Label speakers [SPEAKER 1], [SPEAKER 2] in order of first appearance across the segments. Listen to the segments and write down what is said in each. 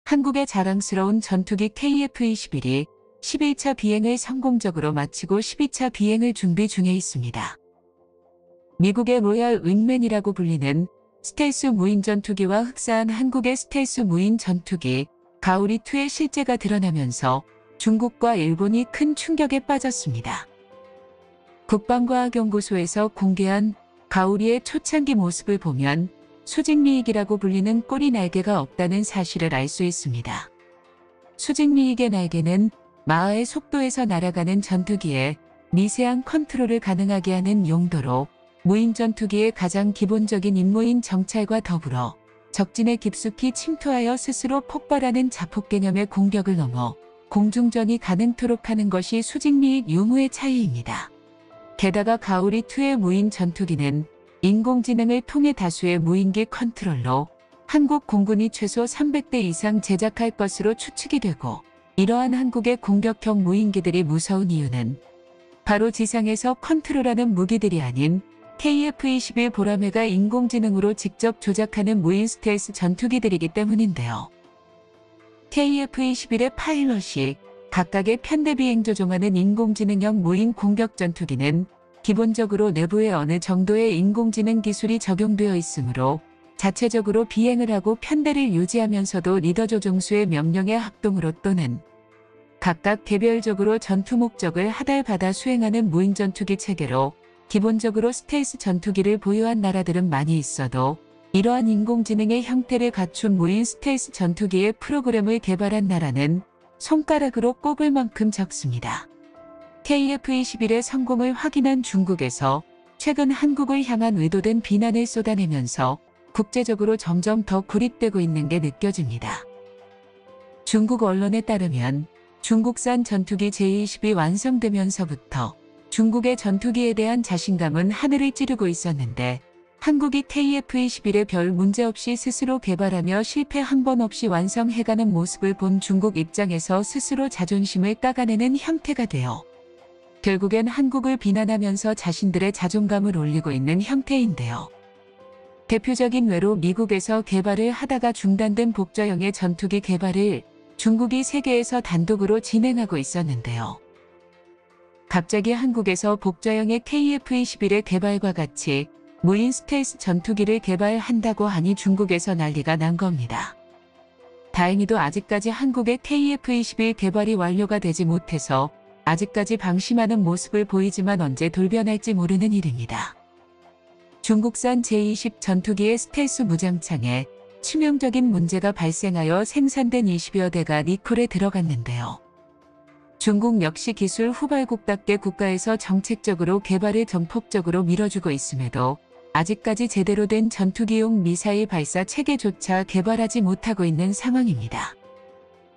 [SPEAKER 1] 한국의 자랑스러운 전투기 KF-21이 11차 비행을 성공적으로 마치고 12차 비행을 준비 중에 있습니다. 미국의 로얄 윙맨이라고 불리는 스텔스 무인 전투기와 흡사한 한국의 스텔스 무인 전투기 가오리2의 실제가 드러나면서 중국과 일본이 큰 충격에 빠졌습니다. 국방과학연구소에서 공개한 가오리의 초창기 모습을 보면 수직미익이라고 불리는 꼬리 날개가 없다는 사실을 알 수 있습니다. 수직미익의 날개는 마하의 속도에서 날아가는 전투기에 미세한 컨트롤을 가능하게 하는 용도로 무인 전투기의 가장 기본적인 임무인 정찰과 더불어 적진에 깊숙이 침투하여 스스로 폭발하는 자폭 개념의 공격을 넘어 공중전이 가능토록 하는 것이 수직미익 유무의 차이입니다. 게다가 가오리2의 무인 전투기는 인공지능을 통해 다수의 무인기 컨트롤로 한국 공군이 최소 300대 이상 제작할 것으로 추측이 되고, 이러한 한국의 공격형 무인기들이 무서운 이유는 바로 지상에서 컨트롤하는 무기들이 아닌 KF-21 보라매가 인공지능으로 직접 조작하는 무인 스텔스 전투기들이기 때문인데요. KF-21의 파일럿이 각각의 편대 비행 조종하는 인공지능형 무인 공격 전투기는 기본적으로 내부에 어느 정도의 인공지능 기술이 적용되어 있으므로 자체적으로 비행을 하고 편대를 유지하면서도 리더 조종수의 명령에 합동으로 또는 각각 개별적으로 전투 목적을 하달받아 수행하는 무인 전투기 체계로 기본적으로 스텔스 전투기를 보유한 나라들은 많이 있어도 이러한 인공지능의 형태를 갖춘 무인 스텔스 전투기의 프로그램을 개발한 나라는 손가락으로 꼽을 만큼 적습니다. KF-21의 성공을 확인한 중국에서 최근 한국을 향한 의도된 비난을 쏟아내면서 국제적으로 점점 더 고립되고 있는 게 느껴집니다. 중국 언론에 따르면 중국산 전투기 제-20이 완성되면서부터 중국의 전투기에 대한 자신감은 하늘을 찌르고 있었는데, 한국이 KF-21에 별 문제없이 스스로 개발하며 실패 한 번 없이 완성해가는 모습을 본 중국 입장에서 스스로 자존심을 깎아내는 형태가 되어 결국엔 한국을 비난하면서 자신들의 자존감을 올리고 있는 형태인데요. 대표적인 외로 미국에서 개발을 하다가 중단된 복좌형의 전투기 개발을 중국이 세계에서 단독으로 진행하고 있었는데요. 갑자기 한국에서 복좌형의 KF-21의 개발과 같이 무인 스텔스 전투기를 개발한다고 하니 중국에서 난리가 난 겁니다. 다행히도 아직까지 한국의 KF-21 개발이 완료가 되지 못해서 아직까지 방심하는 모습을 보이지만 언제 돌변할지 모르는 일입니다. 중국산 제-20 전투기의 스텔스 무장창에 치명적인 문제가 발생하여 생산된 20여 대가 리콜에 들어갔는데요. 중국 역시 기술 후발국답게 국가에서 정책적으로 개발을 전폭적으로 밀어주고 있음에도 아직까지 제대로 된 전투기용 미사일 발사 체계조차 개발하지 못하고 있는 상황입니다.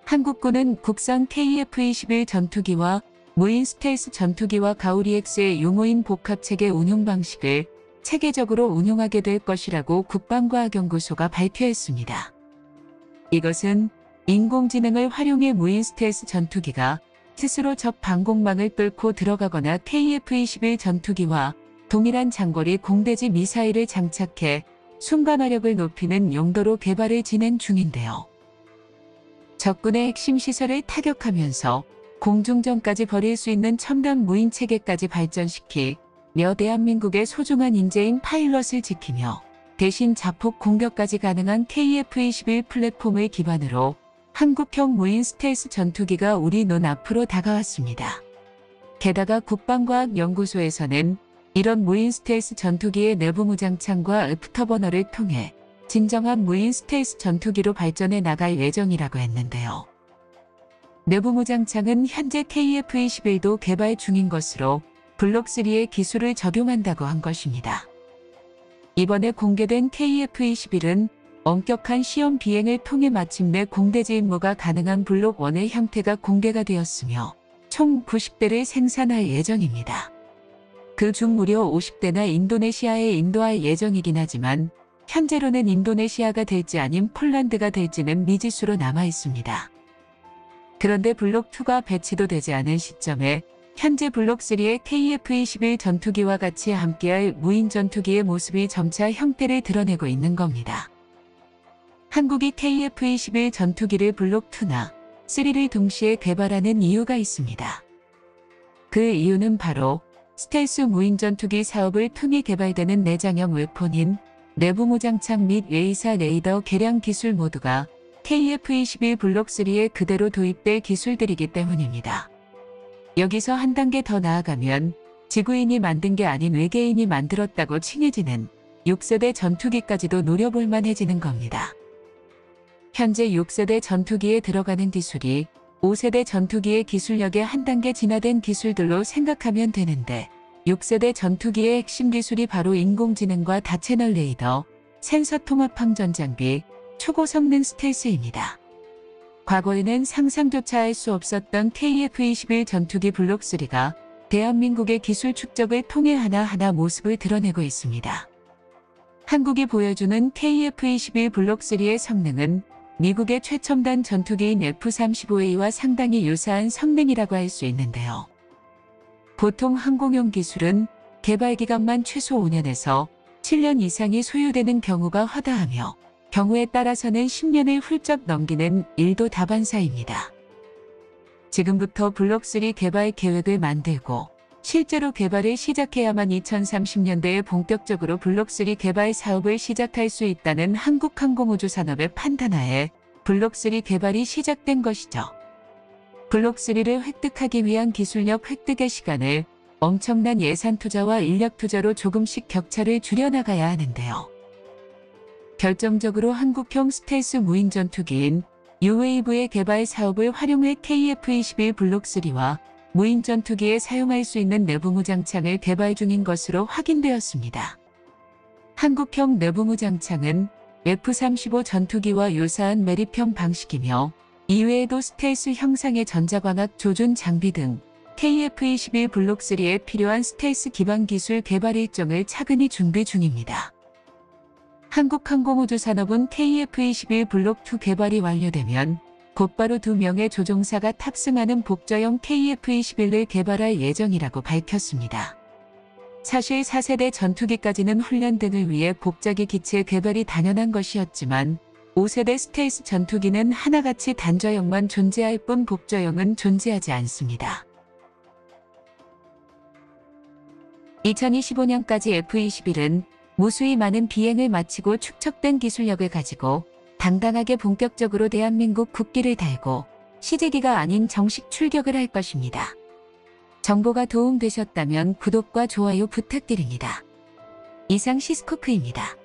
[SPEAKER 1] 한국군은 국산 KF-21 전투기와 무인 스텔스 전투기와 가오리-X의 유무인 복합체계 운용 방식을 체계적으로 운용하게 될 것이라고 국방과학연구소가 발표했습니다. 이것은 인공지능을 활용해 무인 스텔스 전투기가 스스로 적 방공망을 뚫고 들어가거나 KF-21 전투기와 동일한 장거리 공대지 미사일을 장착해 순간화력을 높이는 용도로 개발을 진행 중인데요. 적군의 핵심 시설을 타격하면서 공중전까지 벌일 수 있는 첨단 무인 체계까지 발전시키며 대한민국의 소중한 인재인 파일럿을 지키며 대신 자폭 공격까지 가능한 KF-21 플랫폼을 기반으로 한국형 무인 스텔스 전투기가 우리 눈앞으로 다가왔습니다. 게다가 국방과학연구소에서는 이런 무인 스텔스 전투기의 내부 무장창과 애프터버너를 통해 진정한 무인 스텔스 전투기로 발전해 나갈 예정이라고 했는데요. 내부 무장창은 현재 KF-21도 개발 중인 것으로 블록3의 기술을 적용한다고 한 것입니다. 이번에 공개된 KF-21은 엄격한 시험 비행을 통해 마침내 공대지 임무가 가능한 블록1의 형태가 공개가 되었으며 총 90대를 생산할 예정입니다. 그중 무려 50대나 인도네시아에 인도할 예정이긴 하지만 현재로는 인도네시아가 될지 아님 폴란드가 될지는 미지수로 남아 있습니다. 그런데 블록2가 배치도 되지 않은 시점에 현재 블록3의 KF-21 전투기와 같이 함께할 무인 전투기의 모습이 점차 형태를 드러내고 있는 겁니다. 한국이 KF-21 전투기를 블록 2나 3를 동시에 개발하는 이유가 있습니다. 그 이유는 바로 스텔스 무인 전투기 사업을 통해 개발되는 내장형 웨폰인 내부 무장창 및 웨이사 레이더 개량 기술 모두가 KF-21 블록 3에 그대로 도입될 기술들이기 때문입니다. 여기서 한 단계 더 나아가면 지구인이 만든 게 아닌 외계인이 만들었다고 칭해지는 6세대 전투기까지도 노려볼 만해지는 겁니다. 현재 6세대 전투기에 들어가는 기술이 5세대 전투기의 기술력에 한 단계 진화된 기술들로 생각하면 되는데 6세대 전투기의 핵심 기술이 바로 인공지능과 다채널 레이더, 센서 통합 항전 장비, 초고성능 스텔스입니다. 과거에는 상상조차 할 수 없었던 KF-21 전투기 블록 3가 대한민국의 기술 축적을 통해 하나하나 모습을 드러내고 있습니다. 한국이 보여주는 KF-21 블록 3의 성능은 미국의 최첨단 전투기인 F-35A와 상당히 유사한 성능이라고 할 수 있는데요. 보통 항공용 기술은 개발 기간만 최소 5년에서 7년 이상이 소요되는 경우가 허다하며 경우에 따라서는 10년을 훌쩍 넘기는 일도 다반사입니다. 지금부터 블록 3 개발 계획을 만들고 실제로 개발을 시작해야만 2030년대에 본격적으로 블록 3 개발 사업을 시작할 수 있다는 한국항공우주 산업의 판단하에 블록 3 개발이 시작된 것이죠. 블록 3를 획득하기 위한 기술력 획득의 시간을 엄청난 예산 투자와 인력 투자로 조금씩 격차를 줄여나가야 하는데요. 결정적으로 한국형 스텔스 무인 전투기인 UAV의 개발 사업을 활용해 KF-21 블록 3와 무인 전투기에 사용할 수 있는 내부 무장창을 개발 중인 것으로 확인되었습니다. 한국형 내부 무장창은 F-35 전투기와 유사한 매립형 방식이며 이외에도 스텔스 형상의 전자광학 조준 장비 등 KF-21 블록 3에 필요한 스텔스 기반 기술 개발 일정을 차근히 준비 중입니다. 한국항공우주산업은 KF-21 블록 2 개발이 완료되면 곧바로 2명의 조종사가 탑승하는 복저형 KF-21을 개발할 예정이라고 밝혔습니다. 사실 4세대 전투기까지는 훈련 등을 위해 복자기 기체 개발이 당연한 것이었지만 5세대 스텔스 전투기는 하나같이 단저형만 존재할 뿐 복저형은 존재하지 않습니다. 2025년까지 F-21은 무수히 많은 비행을 마치고 축적된 기술력을 가지고 당당하게 본격적으로 대한민국 국기를 달고 시제기가 아닌 정식 출격을 할 것입니다. 정보가 도움되셨다면 구독과 좋아요 부탁드립니다. 이상 시스코프입니다.